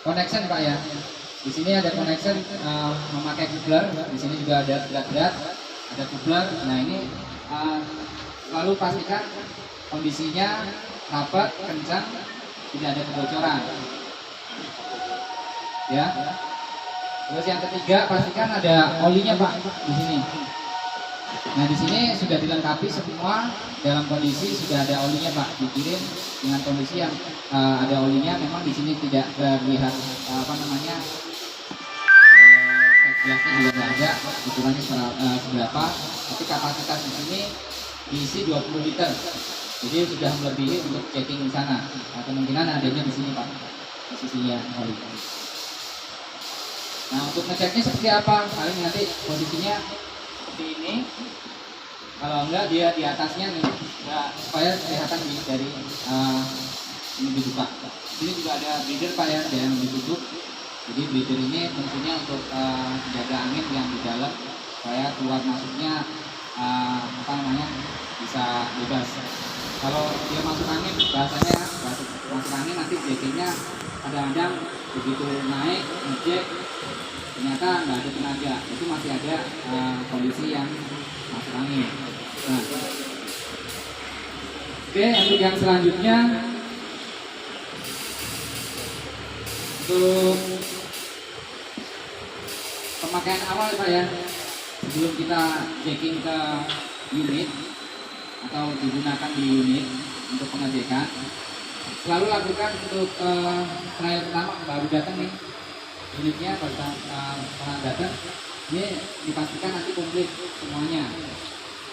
connection Pak ya. Di sini ada connection memakai coupler. Di sini juga ada berat-berat, ada coupler. Nah ini selalu pastikan kondisinya rapat, kencang, tidak ada kebocoran. Ya. Terus yang ketiga pastikan ada olinya Pak di sini. Nah di sini sudah dilengkapi semua dalam kondisi sudah ada olinya Pak, dikirim dengan kondisi yang ada olinya. Memang di sini tidak terlihat gelasnya juga tidak ada ukurannya seberapa, tapi kapasitas di sini diisi 20 liter. Jadi sudah melebihi untuk checking di sana. Nah, kemungkinan adanya di sini Pak, posisinya oli. Nah untuk ngeceknya seperti apa? Paling nanti posisinya seperti ini. Kalau enggak dia di atasnya nih, supaya kelihatan dari ini dibuka. Ini juga ada breather Pak ya, yang ditutup. Jadi breather ini fungsinya untuk menjaga angin yang di dalam supaya keluar masuknya bisa bebas. Kalau dia masuk angin, bahasanya masuk angin nanti jackingnya kadang-kadang begitu naik ngejek ternyata nggak ada tenaga, itu masih ada kondisi yang masuk angin. Nah, oke, untuk yang selanjutnya untuk pemakaian awal Pak ya, sebelum kita jacking ke unit atau digunakan di unit untuk pengecekan, selalu lakukan untuk trial pertama baru datang nih unitnya, baru datang ini dipastikan nanti komplit semuanya,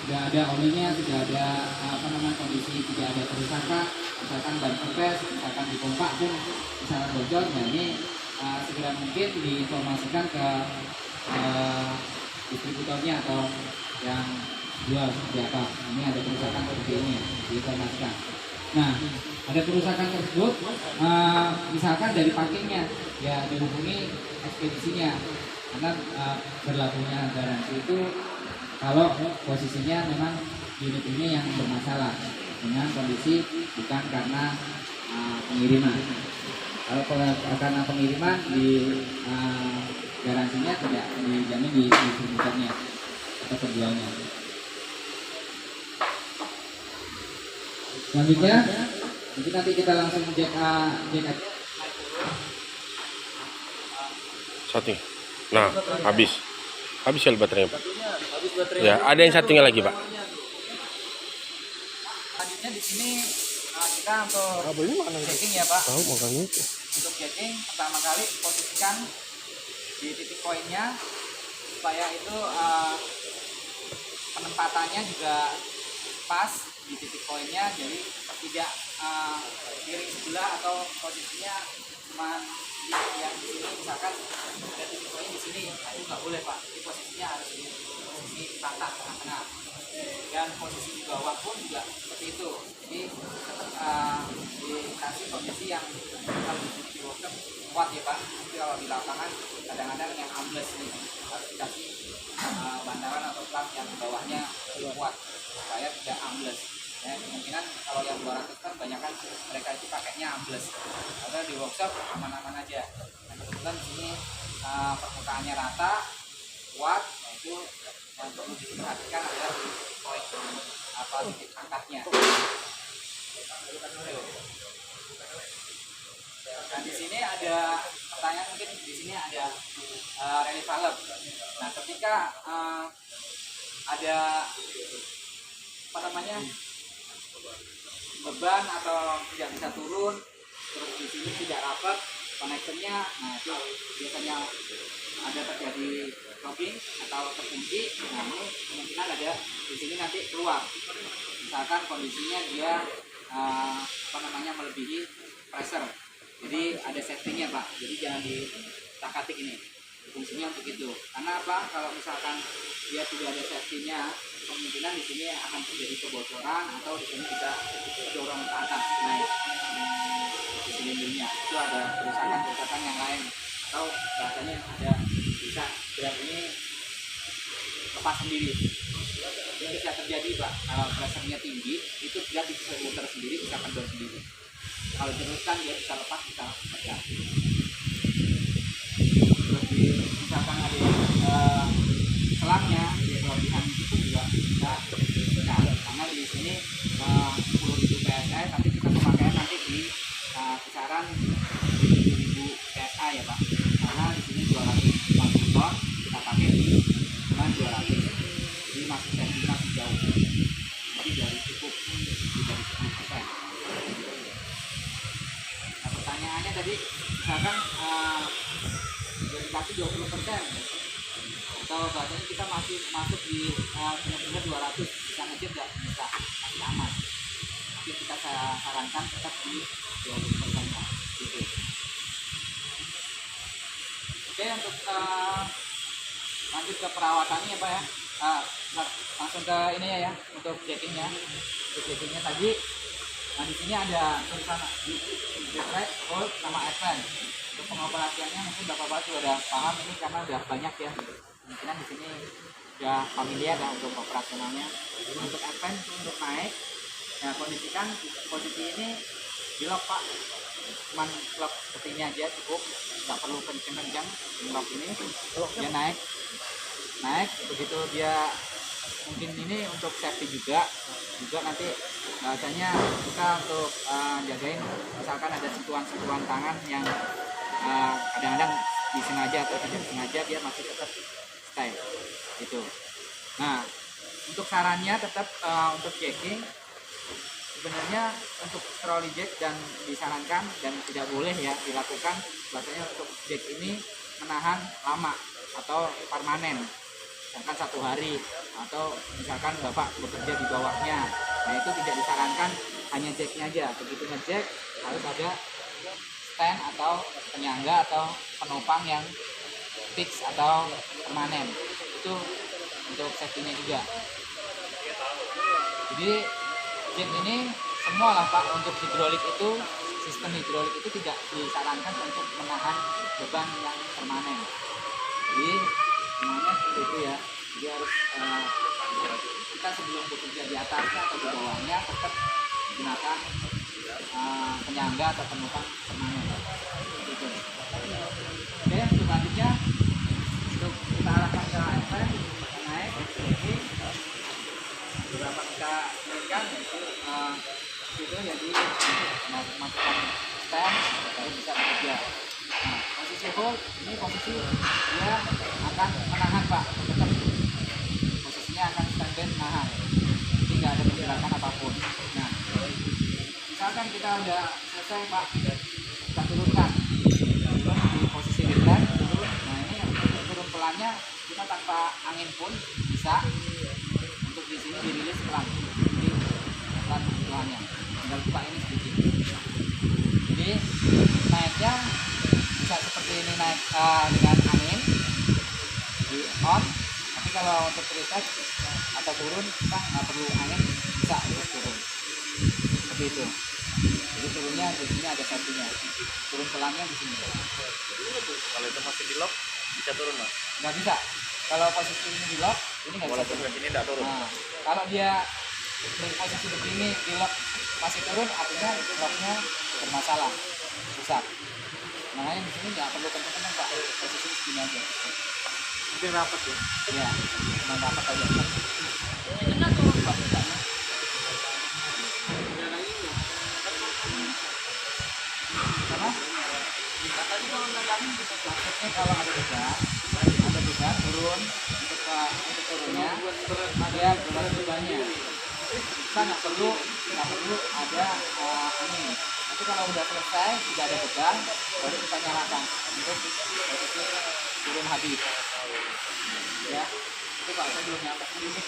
sudah ada olinya, sudah ada kondisi tidak ada kerusakan, misalkan ban kempes, misalkan di pompa pun misalkan bocor. Nah ini segera mungkin diinformasikan ke distributornya atau yang jual seperti apa, ini ada kerusakan seperti ini, diinformasikan. Nah ada kerusakan tersebut misalkan dari packingnya ya dihubungi ekspedisinya, karena berlakunya garansi itu kalau posisinya memang unit ini yang bermasalah dengan kondisi bukan karena pengiriman. Kalau karena pengiriman di garansinya tidak dijamin di distributornya atau penjualnya. Selanjutnya mungkin nanti kita langsung cek Satu. Nah, habis ya baterainya Pak. Ya, ada yang satunya lagi Pak. Selanjutnya di sini kita untuk checking ya Pak. Tahu makanya itu. Untuk checking pertama kali posisikan di titik poinnya supaya itu penempatannya juga pas di titik poinnya, jadi tidak miring sebelah atau posisinya cuma yang di sini, misalkan ada titik poin di sini, itu nggak boleh Pak. Jadi posisinya harus di posisi rata tengah-tengah, dan posisi di bawah pun juga seperti itu. Jadi tetap dikasih kondisi yang kalau di workshop kuat ya Pak. Tapi kalau di lapangan kadang-kadang yang ambles nih harus dikasih bantaran atau plat yang di bawahnya lebih kuat supaya tidak ambles. Ya, kemungkinan kalau yang 200 kan banyak kan mereka itu pakainya ambles. Karena di workshop aman-aman aja. Nah, kebetulan di sini permukaannya rata, kuat, yaitu yang perlu diperhatikan adalah di poin titik angkatnya. Dan di sini ada pertanyaan, mungkin di sini ada relief valve. Nah, ketika ada beban atau tidak bisa turun, terus di sini tidak rapat konektornya, nah itu biasanya ada terjadi clogging atau terkunci. Nah ini kemungkinan ada di sini nanti keluar, misalkan kondisinya dia melebihi pressure, jadi ada safety-nya Pak, jadi jangan ditak-atik ini. Fungsinya untuk itu. Karena apa? Kalau misalkan dia tidak ada safety-nya, kemungkinan di sini akan terjadi kebocoran atau di sini bisa dorong ke atas naik di silindernya. Itu ada kerusakan yang lain, atau bahasanya ada bisa berat ini lepas sendiri. Ini bisa terjadi Pak. Kalau pressure-nya tinggi, itu berat bisa muter sendiri, bisa kendor sendiri. Kalau teruskan dia bisa lepas, bisa pecah. belakang ada selangnya, ya kelebihan itu pun juga bisa pecah. Karena di sini 10.000 PSI, tapi kita pemakaian nanti di kisaran 7.000 PSI ya Pak. Karena di sini 240 ton, kita pakai di cuma 200, jadi masih sentimen jauh, jadi dari cukup dari 10%. Nah, pertanyaannya tadi misalkan dikasih 20% atau bahasanya kita masih masuk di benar-benar 200, bisa ngejep nggak? Bisa, masih aman. Tapi kita sarankan tetap di 20% lah, gitu. Oke, untuk lanjut ke perawatannya ya Pak ya. Langsung ke ini ya, untuk jackingnya. Untuk jackingnya tadi, nah di sini ada tulisan getrek, hold, sama advance. Untuk pengoperasiannya mungkin bapak-bapak juga udah paham ini karena udah banyak ya. Mungkin di sini udah familiar ya untuk operasionalnya. Untuk advance untuk naik, ya kondisikan posisi ini di lock Pak. Cuman lock seperti ini aja cukup, nggak perlu kenceng-kenceng. Lock ini dia naik begitu dia mungkin ini untuk safety juga nanti bahasanya kita untuk jagain misalkan ada sentuhan tangan yang kadang-kadang disengaja atau tidak disengaja dia masih tetap stay gitu. Nah, untuk sarannya tetap untuk jacking sebenarnya untuk trolley jack dan disarankan dan tidak boleh ya dilakukan bahasanya untuk jack ini menahan lama atau permanen, misalkan 1 hari atau misalkan bapak bekerja di bawahnya. Nah itu tidak disarankan hanya jacknya aja, begitu ngejack harus ada stand atau penyangga atau penopang yang fix atau permanen, itu untuk safety-nya juga. Jadi jack ini semua lah Pak, untuk hidrolik itu sistem hidrolik itu tidak disarankan untuk menahan beban yang permanen. Jadi semuanya seperti itu ya. Jadi harus kita sebelum bekerja di atasnya atau di bawahnya tetap gunakan penyangga atau penopang permanen. Gitu. Oke, untuk selanjutnya untuk kita arahkan ke AFM, kita naik, jadi beberapa kita naikkan itu jadi masukkan stand baru bisa bekerja. Nah, posisi hold ini posisi dia akan menahan Pak, tetap posisinya akan standby menahan, jadi nggak ada pergerakan apapun. Nah, misalkan kita udah selesai Pak, kita turun di posisi return turun. Nah ini turun pelannya kita tanpa angin pun bisa, untuk di sini dirilis pelan, jadi pelan pelannya tinggal buka ini sedikit. Jadi naiknya bisa seperti ini, naik dengan angin di on, tapi kalau untuk reset atau turun kita nggak perlu angin, bisa untuk turun seperti itu. Jadi turunnya di sini ada satunya, turun pelannya di sini. Kalau itu masih di lock bisa turun Mas? Nggak bisa. Kalau posisi ini di lock, ini nggak bisa Walaupun turun. ke sini nggak turun. Nah, kalau dia di posisi begini di lock masih turun, artinya locknya bermasalah, rusak. Makanya di sini nggak perlu kenceng-kenceng Pak, posisi segini aja. Mungkin rapat ya? Iya, cuma rapat aja. Ini turun Pak, bukanya. Karena tadi kalau nendangin bisa maksudnya kalau ada beban turun untuk turunnya dia berat bebannya, kita nggak perlu ada angin. Tapi kalau udah selesai tidak ada beban baru kita nyalakan untuk posisi turun habis ya. Itu Pak saya belum nyampe ini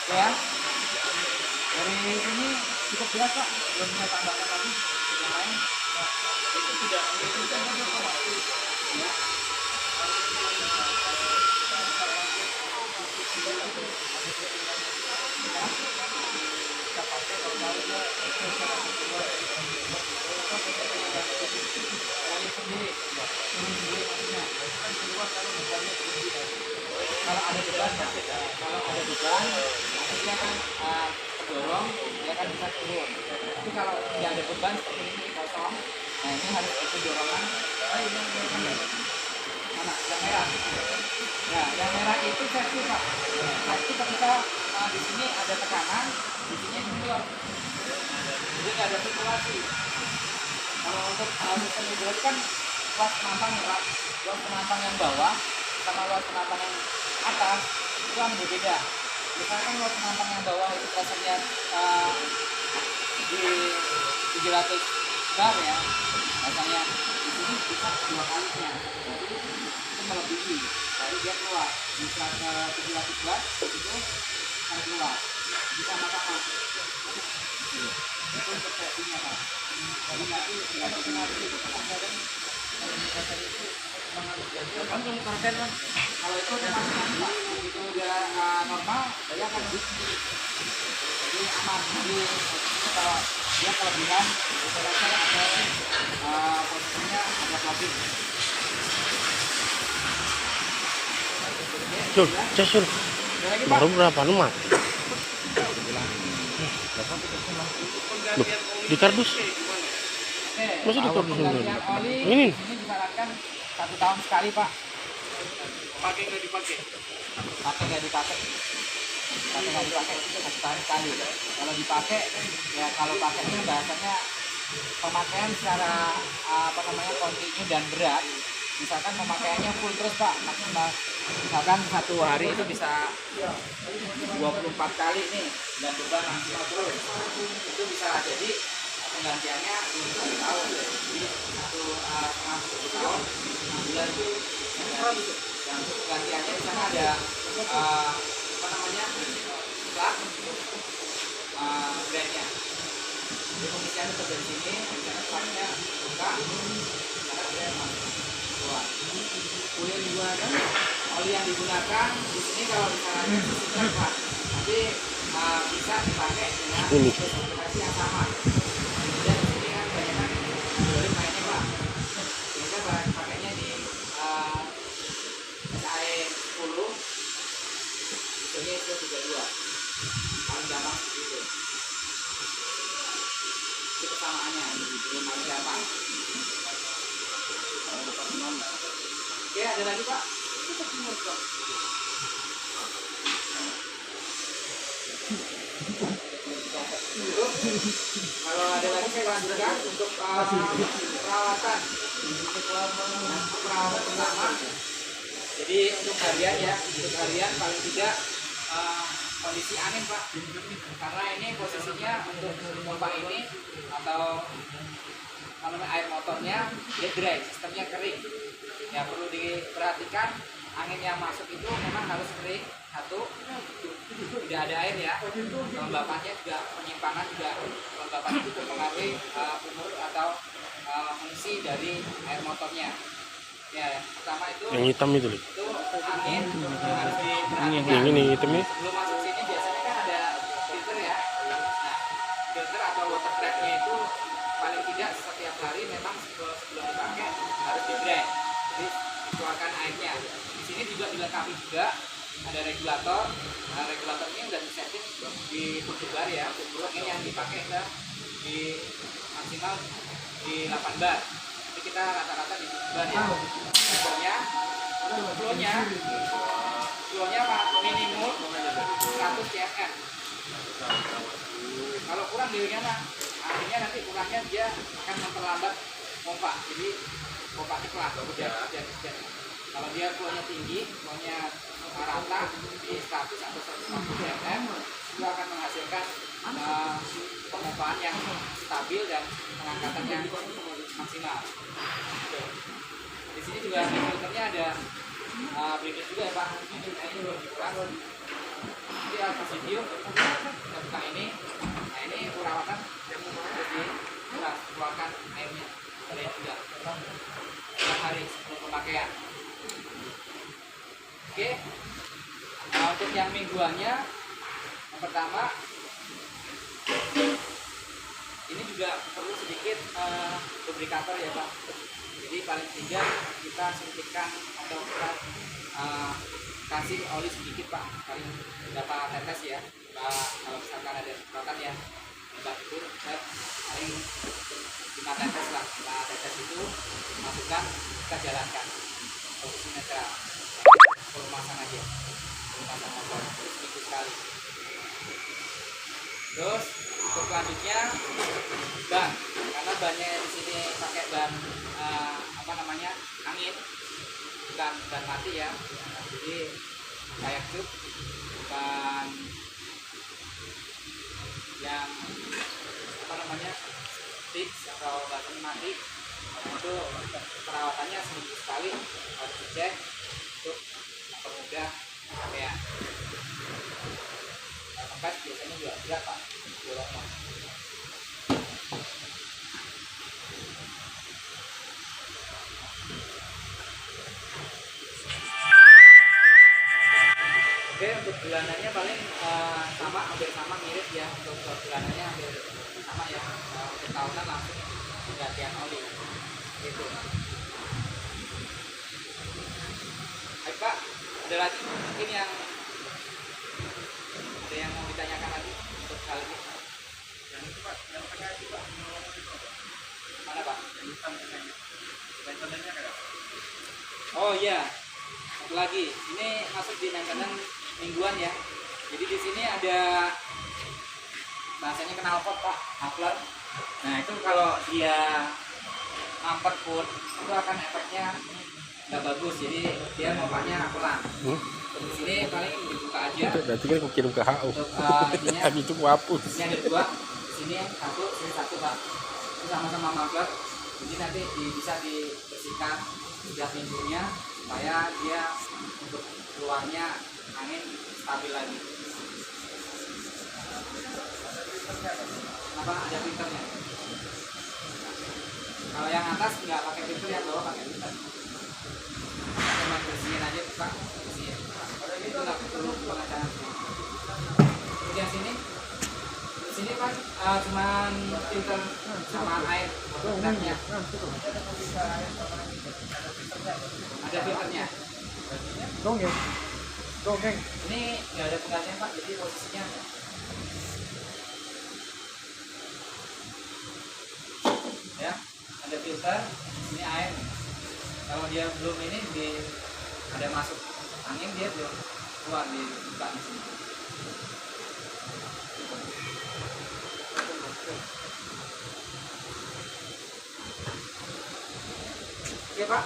ya. Dari sini cukup jelas Pak, belum saya tambahkan lagi yang lain. Itu tidak ya. Kalau ada beban, dia kan terdorong, dia kan bisa turun. Tapi kalau tidak ada beban seperti ini kosong, nah ini harus itu dorongan mana yang merah. Ya, yang merah itu safety Pak. Safety ketika di sini ada tekanan, di sini kendor. Jadi nggak ada sirkulasi. Kalau untuk sistem hidrolik kan luas penampang ya Pak, luas penampang yang bawah sama luas penampang yang atas itu kan berbeda. Misalkan luas penampang yang bawah itu pressure-nya di 700 bar ya, rasanya di sini bisa 2 kalinya, jadi itu melebihi, lalu dia keluar di 700 bar itu akan keluar, bisa sama-sama. Itu untuk safety-nya Pak. Jadi nanti kalau itu kalau itu itu udah normal, dia akan jadi aman. Jadi kalau dia kelebihan, pressure atau posisinya agak lebih. Sul, Sul. Baru berapa lu mati? Loh, di kardus? Masih di kardus Penggantian oli ini? ini disarankan 1 tahun sekali Pak. Pakai nggak dipakai? Pakai nggak dipakai? Pakai nggak dipakai 1 tahun sekali. Kalau dipakai ya kalau pakainya bahasanya pemakaian secara kontinu dan berat. Misalkan pemakaiannya full terus Pak, maksimal misalkan 1 hari itu bisa 24 kali nih dan beban maksimal terus, itu bisa jadi penggantiannya 1 tahun, jadi 1,5 tahun 6 bulan itu yang penggantiannya di sana ada plug brandnya. Jadi pengisian tetap dari sini, karena plugnya buka, karena dia masuk keluar. Oli yang digunakan di sini kalau disarankan itu Pak, tapi bisa dipakai dengan spesifikasi yang sama. Dan di sini kan banyak dari mainnya Pak, kita pakainya di SAE 10, ini itu 32, paling gampang seperti itu. Itu kesamaannya, belum paling gampang. Oke, ada lagi Pak? Kalau ada lagi saya lanjutkan untuk perawatan pertama. Jadi untuk harian ya, untuk harian paling tidak kondisi angin Pak, karena ini posisinya untuk pompa ini atau air motornya dia dry, sistemnya kering. Ya perlu diperhatikan angin yang masuk itu memang harus kering, satu, tidak ada air ya. Kelembapannya juga, penyimpangan juga kelembapan itu mempengaruhi umur atau fungsi dari air motornya. Ya, yang pertama itu yang hitam itu loh. Itu angin harus diperhatikan. Ini hitamnya. Sebelum masuk sini biasanya kan ada filter ya. Nah, filter atau water trapnya itu paling tidak setiap hari memang sebelum dipakai harus di drain, jadi dikeluarkan airnya. Di sini juga dilengkapi juga ada regulator. Nah, regulator ini udah disetting di bar ya. Angin yang dipakai udah di maksimal di 8 bar. Jadi kita rata-rata di bar ya. Flownya minimum 100 cm. Kalau kurang dia mah artinya nanti kurangnya dia akan memperlambat pompa, jadi pompanya pelan. Kalau dia flownya tinggi, flownya rata di 100 atau 150 cm, itu akan menghasilkan pemompaan yang stabil dan pengangkatan yang maksimal. Di sini juga filternya ada berikut juga ya Pak. Ini belum dibuka. Jadi atas video kita buka ini. Nah ini perawatan harus dikeluarkan airnya. Ada juga setiap hari sebelum pemakaian. Oke. Untuk yang mingguannya, yang pertama ini juga perlu sedikit lubrikator ya Pak. Jadi paling tidak kita suntikan atau kita kasih oli sedikit Pak, paling berapa tetes ya. Kalau misalkan ada semprotan ya, obat itu kita paling 5 tetes lah. 5 tetes itu masukkan, kita jalankan. posisi netral. Full pasang aja, full pasang motor seminggu sekali. Terus untuk selanjutnya ban, karena bannya di sini pakai ban angin, bukan ban mati ya. Jadi kayak tube, bukan yang fix atau ban mati. Itu perawatannya seminggu sekali harus dicek untuk mempermudah pemakaian. Kempes biasanya juga berat Pak, bolongnya. Oke, untuk bulanannya paling hampir sama mirip ya. Untuk bulanannya hampir sama ya. Untuk tahunan langsung penggantian oli gitu. Baik Pak, ada lagi mungkin yang mau ditanyakan lagi untuk hal ini? Yang itu Pak, yang tengah itu Pak, mana Pak? Yang hitam tengahnya. Maintenance-nya kayak? Oh iya, satu lagi. Ini masuk di maintenance mingguan ya. Jadi di sini ada bahasanya knalpot Pak, muffler. Nah itu kalau dia mampet pun itu akan efeknya nggak bagus. Jadi dia mompanya pelan. Di sini paling dibuka aja. Berarti kan aku kirim ke HU. Habis itu aku hapus. Ini ada dua. Di sini satu, sini satu Pak. Itu sama-sama muffler. Jadi nanti bisa dibersihkan setiap minggunya supaya dia untuk keluarnya angin stabil lagi. Kenapa ada filternya? Kalau yang atas nggak pakai filter, yang bawah pakai filter. Cuma bersihin aja tuh Pak, bersihin. Itu nggak perlu pengecasan. Kemudian sini Pak cuman filter sama air produknya. Ada filternya. Dongeng. Ini nggak ada penggantian Pak, jadi posisinya ya ada filter, ini air. Kalau dia belum ada masuk angin, dia belum keluar di buka di sini. Oke Pak.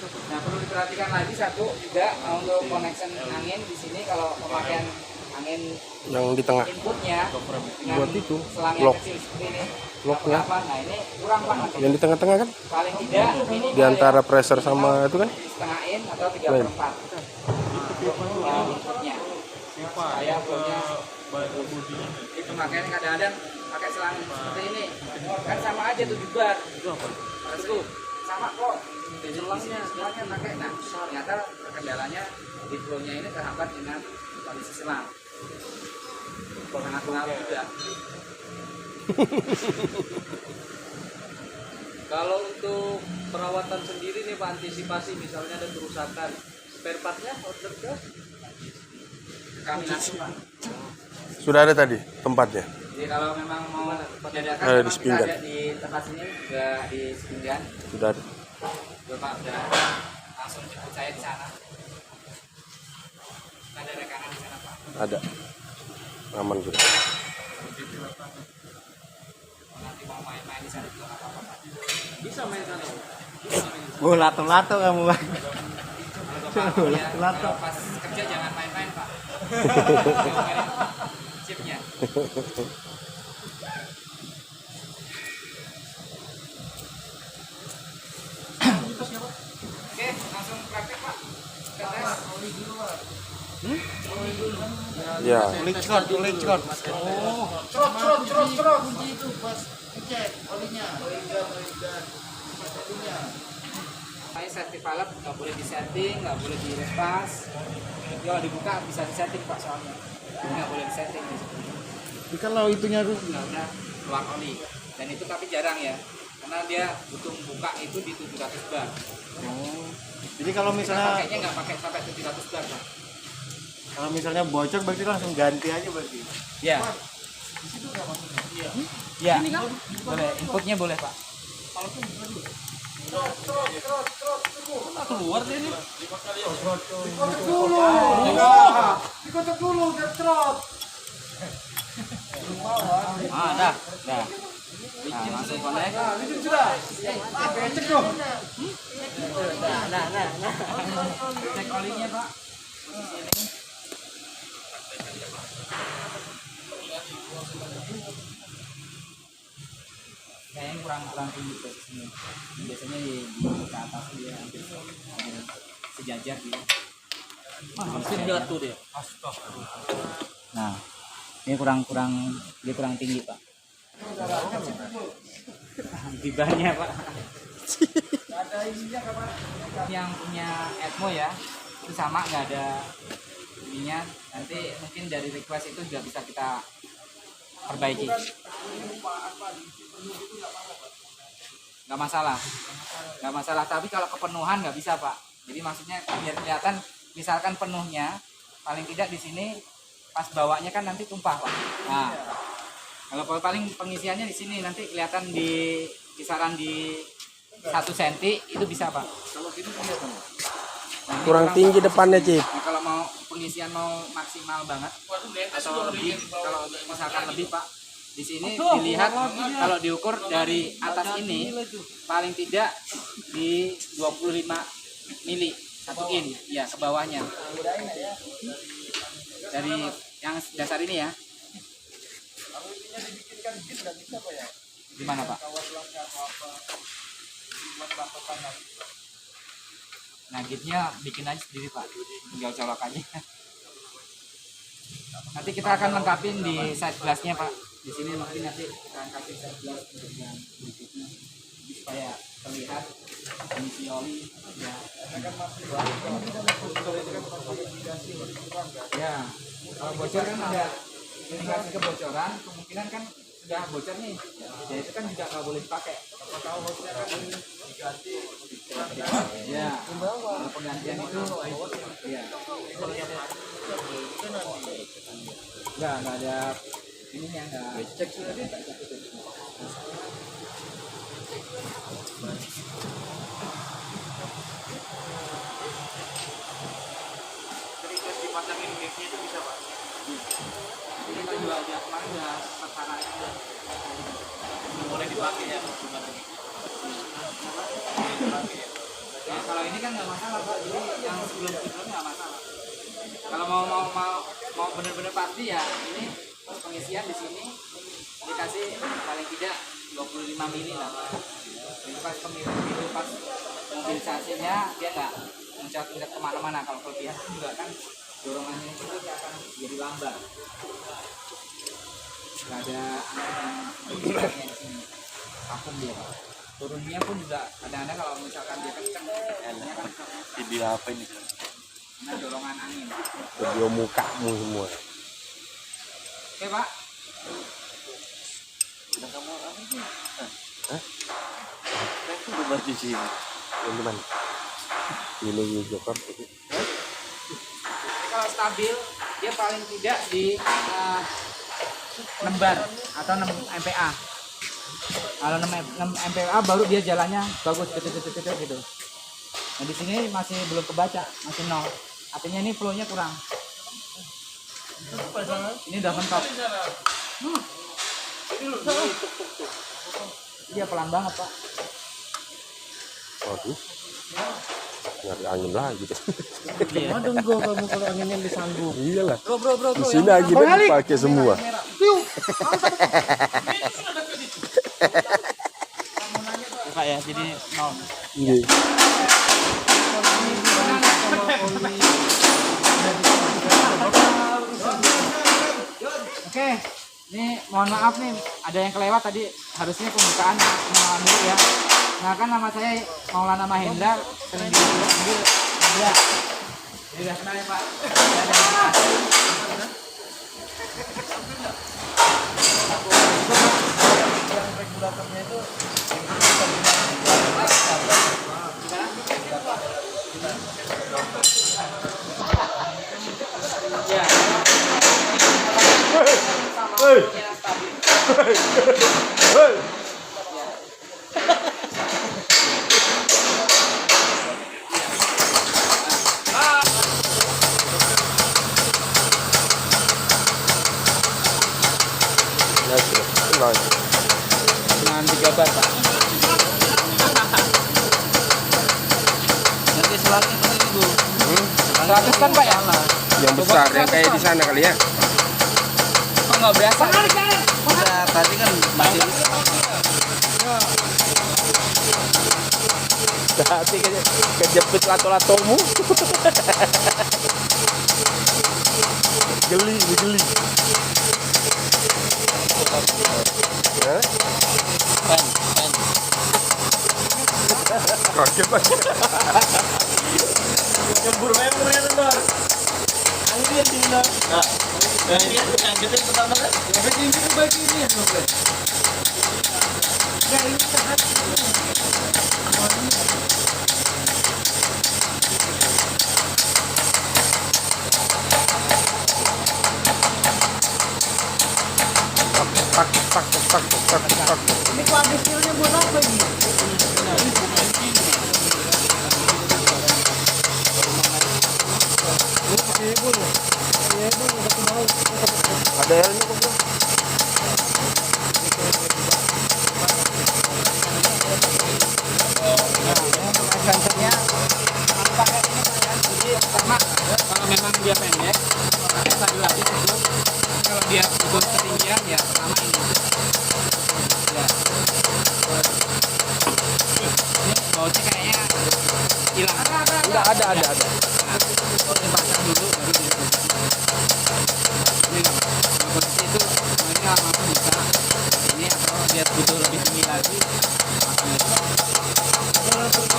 Nah perlu diperhatikan lagi satu juga untuk connection angin di sini. Kalau pemakaian angin Yang di tengah. inputnya dengan Buat itu, selang lock. yang kecil seperti ini, Locknya. nah ini kurang Pak. Yang di tengah-tengah kan? Paling tidak minimal Di antara ya, pressure sama itu kan? disetengahin atau 3/4 inputnya supaya flownya itu. Makanya kadang-kadang pakai selang seperti ini kan sama aja tuh dibar itu sama kok selangnya semuanya pakai. Nah ternyata kendalanya di flownya ini terhambat dengan kondisi selang. Sangat pengaruh juga. Kalau untuk perawatan sendiri nih Pak, antisipasi misalnya ada kerusakan, spare partnya order ke Kami langsung Pak. Sudah ada tadi tempatnya. Jadi kalau memang mau dadakan Ada di memang kita Sepinggan. ada di tempat sini juga di Sepinggan. Sudah ada. Bapak udah langsung jemput saya di sana. Ada rekanan di sana Pak. Ada. Aman sudah. Nanti mau main-main di sana juga nggak apa-apa Pak. bisa main sana. Oh, lato-lato kamu Bang. Kalau Bapak ya, kalau pas kerja jangan main-main Pak. Chipnya. Oke, langsung praktek Pak. Kita tes. Ya. Lecot. Oh. Cerot. Kunci itu pas ngecek olinya. Ini safety valve nggak boleh disetting, nggak boleh dilepas. Kalau dibuka bisa disetting Pak soalnya. Ini nggak boleh disetting. Jadi kalau itunya rusak. Udah keluar oli. Dan itu tapi jarang ya, karena dia butuh buka itu di 700 bar. Oh. Jadi kalau Kita misalnya pakainya nggak pakai sampai 700 bar Pak. kalau misalnya bocor berarti langsung ganti aja berarti. Ya. Ya. Boleh, inputnya boleh Pak. Nah, keluar deh ini. Dikocok dulu biar cerot. Ah, dah. Nah, langsung connect. Licin sudah. Cek dong. Cek olinya, Pak. Posisi ini. Kayaknya kurang tinggi posisinya. Biasanya di ke atas dia hampir sejajar dia. Hampir jatuh dia. Nah, ini kurang tinggi, Pak. Gibahnya, Pak. Yang punya Atmo ya, itu sama nggak ada ininya. Nanti mungkin dari request itu juga bisa kita perbaiki. Nggak masalah. Tapi kalau kepenuhan nggak bisa, Pak. Jadi maksudnya biar kelihatan, misalkan penuhnya, paling tidak di sini pas bawanya kan nanti tumpah, Pak. Nah, kalau paling pengisiannya di sini nanti kelihatan di kisaran di 1 cm itu bisa, Pak. Kalau gini kelihatan. Nah, ini Kurang tinggi depannya, Cip. Nah, kalau mau pengisian mau maksimal banget atau lebih, kalau misalkan lebih, Pak, di sini dilihat kalau diukur dari atas ini paling tidak di 25 mili 1 in ya ke bawahnya. Dari yang dasar ini ya. Gimana, Pak? Nah, gitnya bikin aja sendiri, Pak. Tinggal colok aja. Nanti kita akan lengkapin di side glassnya, Pak. Di sini mungkin nanti kita lengkapin side glass untuk yang berikutnya. Jadi supaya terlihat isi oli ya. Ya, kalau bocor kan ada indikasi kebocoran, kemungkinan kan sudah bocor nih. Ya itu kan juga nggak boleh dipakai. Tahu hostnya kan diganti. Ya, kalau penggantian itu ya. Nggak ada ininya, nggak cek sudah deh. Request dipasangin mic-nya itu bisa, Pak. Ini kan juga udah kemarin udah perkara itu. Boleh dipakai ya, cuma Ya, kalau ini kan nggak masalah, Pak. Jadi yang sebelumnya nggak masalah. Kalau mau benar-benar pasti ya ini pengisian di sini dikasih paling tidak 25 mili lah. Jadi pas pengisian pas mobilisasinya dia nggak muncrat kemana-mana. Kalau kelebihan juga kan dorongannya itu akan jadi lambat. Nggak ada angin yang di sini. Vakum dia, Pak. Turunnya pun juga kadang-kadang kalau misalkan dia kenceng, airnya kan Jadi apa ini? karena dorongan angin. Video mukamu semua. Oke, Pak. Udah kamu apa sih? Hah? Kan itu udah di sini. Ini mana? Ini Joker. Jadi kalau stabil dia paling tidak di 6 bar atau 6 MPa. Kalau 6 MPa baru dia jalannya bagus gitu. Nah, di sini masih belum kebaca, masih 0. Artinya ini flow-nya kurang. Ini udah mentok. Dia pelan banget, Pak. Waduh. Nyari angin lagi deh. Waduh gua kamu kalau anginnya disanggup. Iyalah. Bro. Di sini anginnya dipakai semua. Pak ya, jadi 0. Iya. Oke, ini mohon maaf nih, ada yang kelewat tadi, harusnya pembukaan kenalan dulu ya. Nah kan nama saya Maulana Mahendra, sering dipanggil Mahendra. Jadi udah kenal ya, Pak. Yang regulatornya itu Ya. Lois. Cuma 3 bar Pak. Nanti selatnya berapa Ibu? 100 kan Pak ya? Yang besar, yang kayak di sana kali ya. Kok nggak berasa? Udah, tadi kan masih Hati kejepit lato-latomu. Geli, geli. Ya? Kaget lagi. Nyembur member ya Dor. Angin di Dor. Nah, yang gede pertama kan. Yang gede bagi ini ya Dor. Ya ini sehat. Tak, tak, tak, tak, tak. Ini kok habis skillnya buat apa ini? Ada helmnya kok, Bro? Adventure-nya pakai ini Pak ya. Jadi pertama kalau memang dia pendek, pakai satu lagi tutup. Kalau dia butuh ketinggian ya pertama ini. Ya. Ini bautnya kayaknya hilang. Enggak, ada. Nah, dipasang dulu baru ditutup. Ini kalau posisi itu ini langsung bisa. Ini atau dia butuh lebih tinggi lagi. Langsung itu.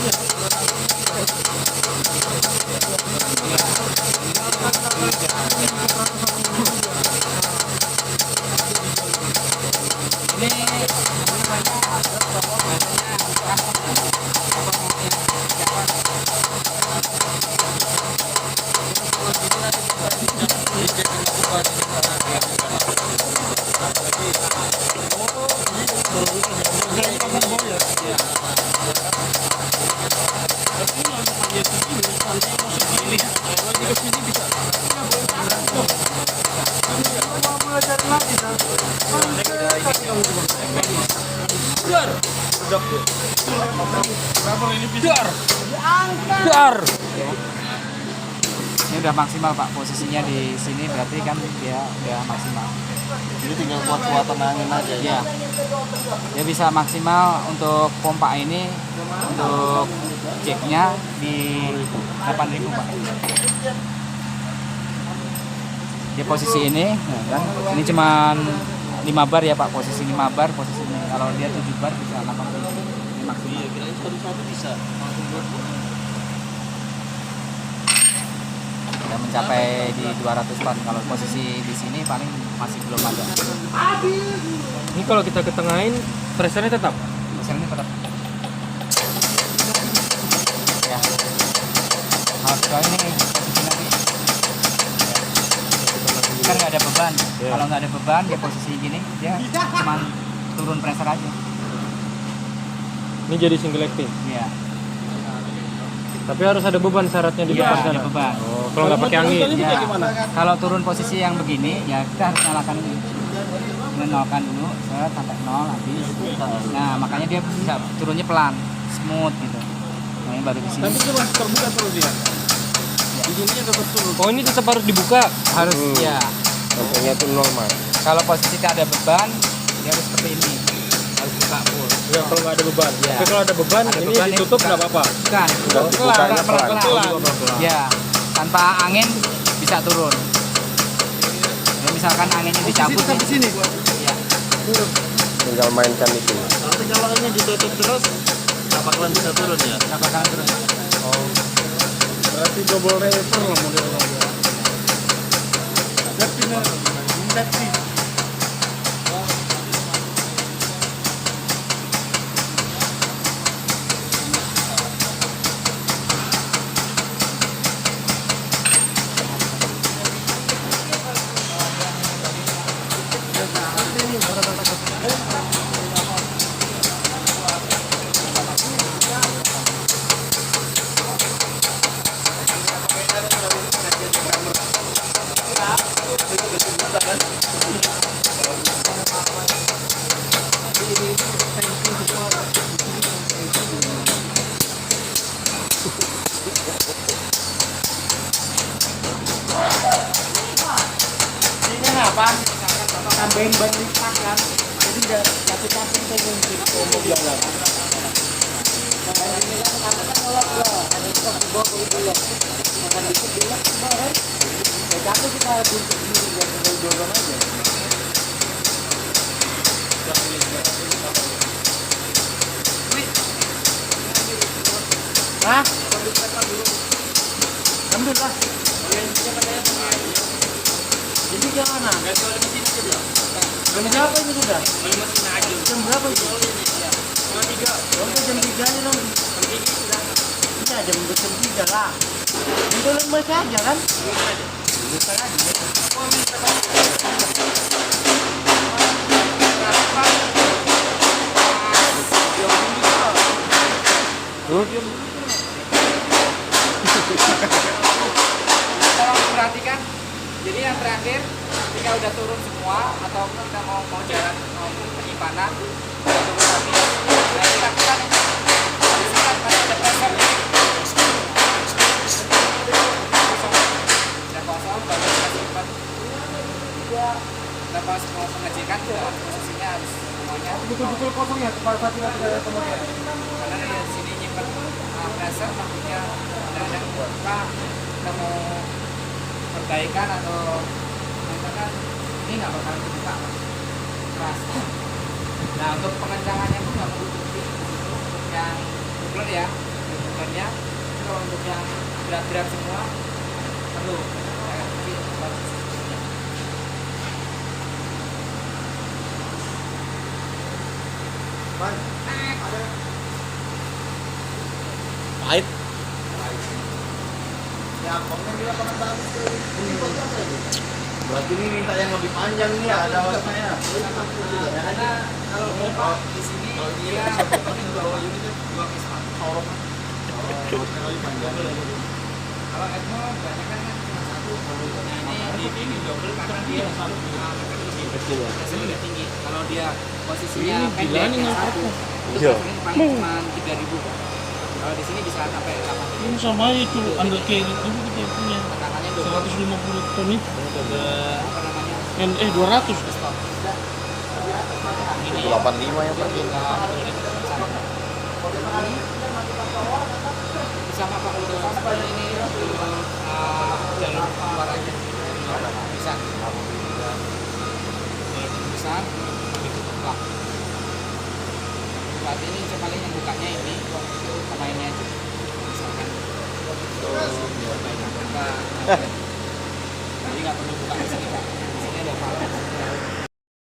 Dar. Ini udah maksimal Pak, posisinya di sini berarti kan dia udah maksimal. Jadi tinggal kuat-kuatan angin aja Ya, dia bisa maksimal untuk pompa ini untuk jacknya di 8.000 Pak. Dia posisi ini, ya kan? Ini cuman 5 bar ya Pak, posisi 5 bar posisi ini. Kalau dia 7 bar bisa 8.000. Ini maksimal. Iya, kirain satu-satu bisa. Udah mencapai di 200 ton. Kalau posisi di sini paling masih belum ada. Ini kalau kita ketengahin, pressure-nya tetap. Mesin ini tetap. Ya. Kalau ini posisi nanti. Kan nggak ada beban. Kalau nggak ada beban, dia posisi gini, dia cuma turun pressure aja. Ini jadi single acting. Iya. Tapi harus ada beban syaratnya di Iya, depan ada sana. beban. Oh, kalau nggak pakai angin. Ya. Kalau turun posisi yang begini, ya kita harus nyalakan ini. Menolkan dulu, set sampai 0 habis. Nah, makanya dia bisa turunnya pelan, smooth gitu. Nah, ini baru di sini. Tapi itu masih terbuka terus ya. Ujungnya tetap turun. Oh, ini tetap harus dibuka. Harus ya. Sampingnya itu normal. Kalau posisi tak ada beban, dia harus seperti ini. Harus buka full. Ya, kalau nggak ada beban. Ya. Tapi kalau ada beban, Ada ini beban, ditutup buka. nggak apa-apa. Bukan. Bukanya pelan. Ya, tanpa angin bisa turun. Ya, misalkan anginnya dicabut nih. Sini. Ya. Tinggal mainkan di sini. Kalau ini ditutup terus, nggak bakalan bisa turun ya? Nggak bakalan turun. Berarti double rever lah modelnya. Tapi tambahin ban lipat kan. Jadi udah capek-capek kita ngintip mau jalan. Ini kan karena kan nolak lah. Ada stok di bawah itu ya. Makan dikit bilang kemarin. Ya capek kita buntuk sendiri biar tinggal dorong aja. Hah? Ambil lah. Jadi gimana? Jam berapa ini sudah? Jam berapa itu? Jam 3 nya dong. Iya jam 3 lah. Itu lemes aja kan? Buka lagi. Tolong perhatikan. Jadi yang terakhir, ketika udah turun semua atau kita mau jalan mau penyimpanan, udah turun lagi. Nah, dilakukan disikat masih ada pressure. Udah kosong, baru kita simpan. Kita pas mau pengecekan, posisinya harus semuanya Betul-betul kosong ya, kepala tidak ada kemudian. karena di sini nyimpan pressure, takutnya ada kita mau perbaikan atau misalkan ini nggak bakal terbuka keras. Nah untuk pengencangannya pun nggak perlu tinggi untuk yang buckler ya, bucklernya. Kalau untuk yang berat-berat semua perlu agak kecil. Pahit. Ya, komen juga komentar. Berarti ini minta yang lebih panjang nih, ada warnanya. Karena kalau pompa di sini dia bawa unitnya 2 piston. Kalau Edmo banyak kan cuma 1. Nah ini double karena dia lebih kecil ya. Lebih tinggi. Kalau dia posisinya pendek yang 1 itu Iya. paling cuma 3.000. Kalau di sini bisa sampai 8.000. Ini sama aja itu undercarriage itu kita punya Tekanannya double 150 ton itu apa namanya? 200 Piston. 85 yang pergi. Sama Pak untuk ini jalur keluar aja bisa buka. Saat ini paling yang bukanya ini sama ini aja misalkan.